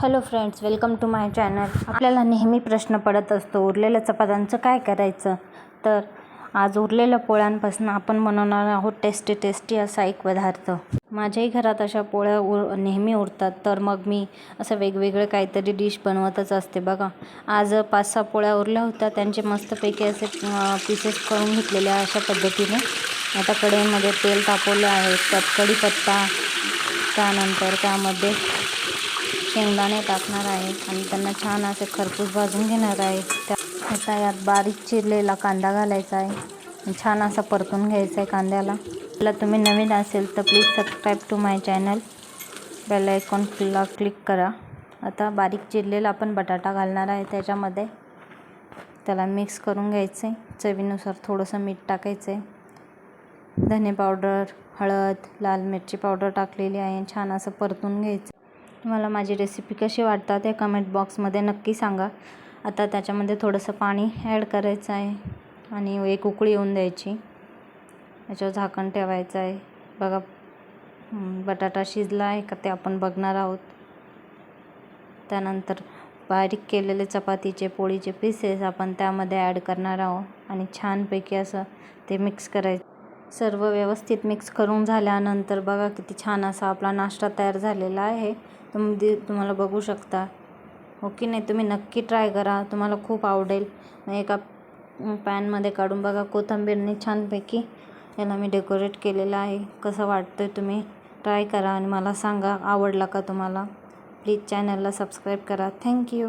Hello friends, welcome to my channel. आपल्याला नेहमी प्रश्न पडत असतो उरलेल्या चपात्यांचं काय करायचं. तर आज उरलेल्या पोळ्यांपासून आपण बनवणार आहोत टेस्टी असा एक पदार्थ. माझ्याही घरात अशा पोळ्या नेहमी उरतात, तर मग मी असं वेगवेगळे काहीतरी डिश बनवतच असते. बघा, आज 5-6 पोळ्या उरल्या होत्या, त्यांचे मस्तपैकी असे पीसेस करून घेतलेले अशा पद्धतीने. आता कढईमध्ये तेल तापवलं आहे, त्यात कढीपत्ता, त्यानंतर त्यामध्ये शेंगदाणे टाकणार आहे आणि त्यांना छान असे खरपूस भाजून घेणार आहे. आता यात बारीक चिरलेला कांदा घालायचा आहे, छान असा परतून घ्यायचा आहे कांद्याला. तुम्ही नवीन असेल तर please subscribe to my channel, bell आयकॉनला क्लिक करा. आता बारीक चिरलेला आपण बटाटा घालणार आहे त्याच्यामध्ये. त्याला मिक्स करून घ्यायचं आहे. चवीनुसार थोडंसं मीठ टाकायचं आहे, धने पावडर, हळद, लाल मिरची पावडर टाकलेली आहे. छान असं परतून घ्यायचं. तुम्हाला माझी रेसिपी कशी वाटतात ते कमेंट बॉक्समध्ये नक्की सांगा. आता त्याच्यामध्ये थोडंसं पाणी ॲड करायचं आहे आणि एक उकळी येऊन द्यायची. याच्यावर झाकण ठेवायचं आहे. बघा, बटाटा शिजला आहे का ते आपण बघणार आहोत. त्यानंतर बारीक केलेले चपातीचे पोळीचे पीसेस आपण त्यामध्ये ॲड करणार आहोत आणि छानपैकी असं ते मिक्स करायचं. सर्व व्यवस्थित मिक्स करून झाल्यानंतर बघा किती छान असा आपला नाश्ता तयार झालेला आहे. तुम्हाला बघू शकता. ओके, नाही तुम्ही नक्की ट्राय करा, तुम्हाला खूप आवडेल. एका पॅनमध्ये काढून बघा, कोथिंबीरने छानपैकी याला मी डेकोरेट केलेलं आहे. कसं वाटतं तुम्ही ट्राय करा आणि मला सांगा आवडला का तुम्हाला. प्लीज चॅनलला सबस्क्राईब करा. थँक्यू.